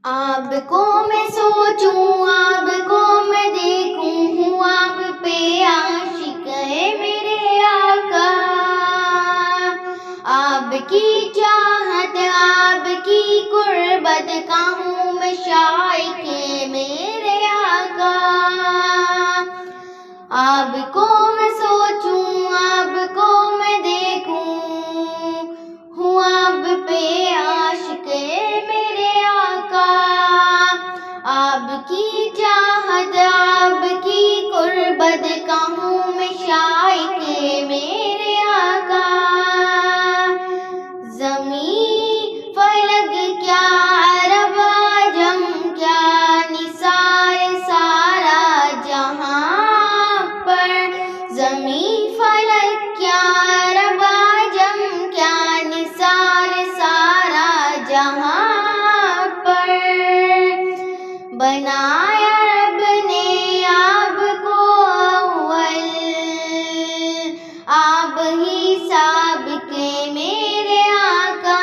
آپ کو میں سوچوں، آپ کو میں دیکھوں، ہوں آپ پہ عاشق ہے میرے آقا۔ آپ کی چاہت، آپ کی قربت کا ہوں میں شائق میرے آقا۔ آپ کو میں سوچوں، آپ کو میں دیکھوں، ہوں آپ پہ عاشق میرے آقا۔ آپ کی چاہت، آپ کی قربت کا ہوں میں شائق میرے آقا۔ زمین فلک کیا، عرب عجم کیا، نثار سارا جہاں پر۔ زمین فلک کیا، عرب عجم کیا، نثار سارا جہاں پر۔ بنایا رب نے آپ کو اول، آپ ہی سابق میرے آقا۔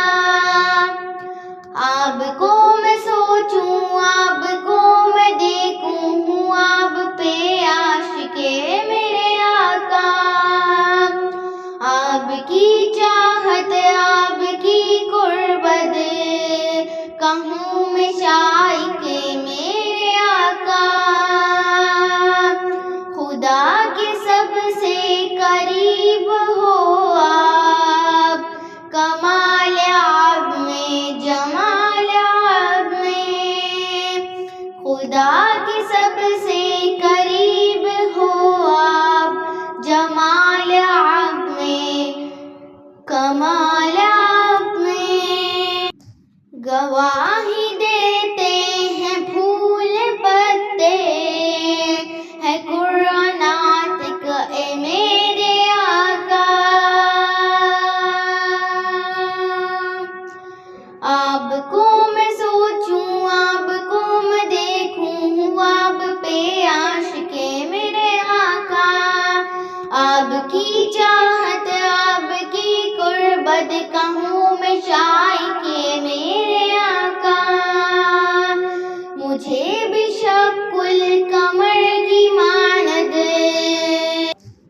آپ کو میں سوچوں، آپ کو میں دیکھوں، ہوں آپ پہ عاشق میرے آقا۔ آپ کی چاہت، آپ کی قربت کا ہوں میں شائق میرے آقا۔ خدا کے سب سے قریب ہو آپ، کمال آپ میں، جمال آپ میں۔ خدا کے سب سے قریب ہو آپ، جمال آپ میں، کمال آپ میں۔ گواہی دیتے ہیں پھول پتے، ہے قرآن ناطق اے میرے آقا۔ آپ کو میں سوچوں، آپ کو میں دیکھوں، ہوں آپ پہ عاشق میرے آقا۔ آپ کی چاہت، آپ کی قربت کا ہوں میں شائق میرے آقا۔ مجھے بھی شق القمر کی مانند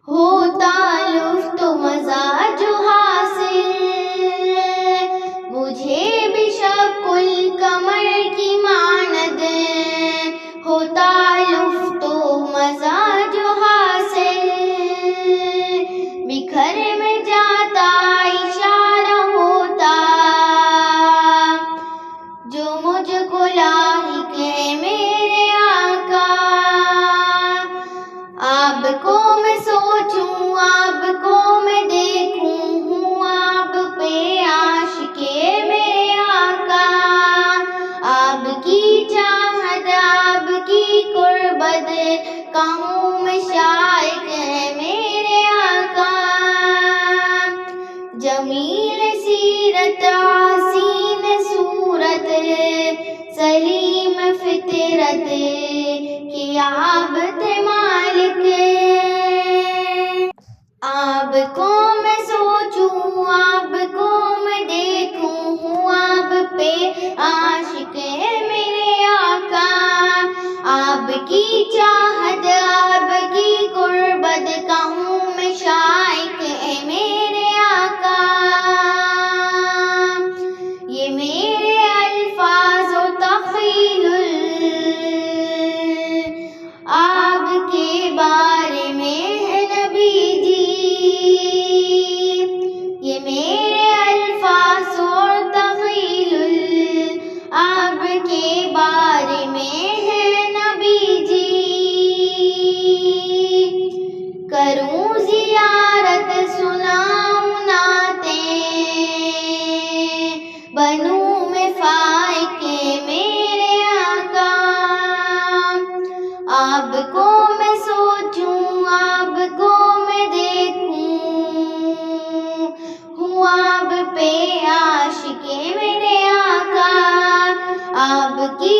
ہوتا لطف و مزہ جو حاصل۔ مجھے بھی شق القمر کی مانند ہوتا لطف و مزہ جو حاصل۔ بکھر میں جاتا اشارہ ہوتا جو مجھ کو لاحق ہے میرے آقا۔ آپ کو میں سوچوں، آپ کو میں دیکھوں، ہوں آپ پہ عاشق میرے آقا۔ آپ کی چاہت، آپ کی قربت کا ہوں میں شائق میرے آقا۔ جمیل سیرت، حسین صورت، سلیم فطرت کے آپ تھے مالک۔ آپ کو میں سوچوں، آپ کو میں دیکھوں، ہوں آپ پہ عاشق میرے آقا۔ آپ کی چاہت، آپ کی قربت کا ہوں میں شائق میرے آقا۔ یہ میرے الفاظ و تخیل آپ کے بارے میں ہے نبی جی۔ یہ میرے الفاظ اور تخیل آپ کے بارے میں ہے نبی جی۔ کروں زیارت، سناؤں نعتیں، بنوں میں فائق میرے آقا۔ آپ کو میں سوچوں، آپ کو میں دیکھوں، ہوں آپ پہ عاشق میرے آقا۔ آپ کی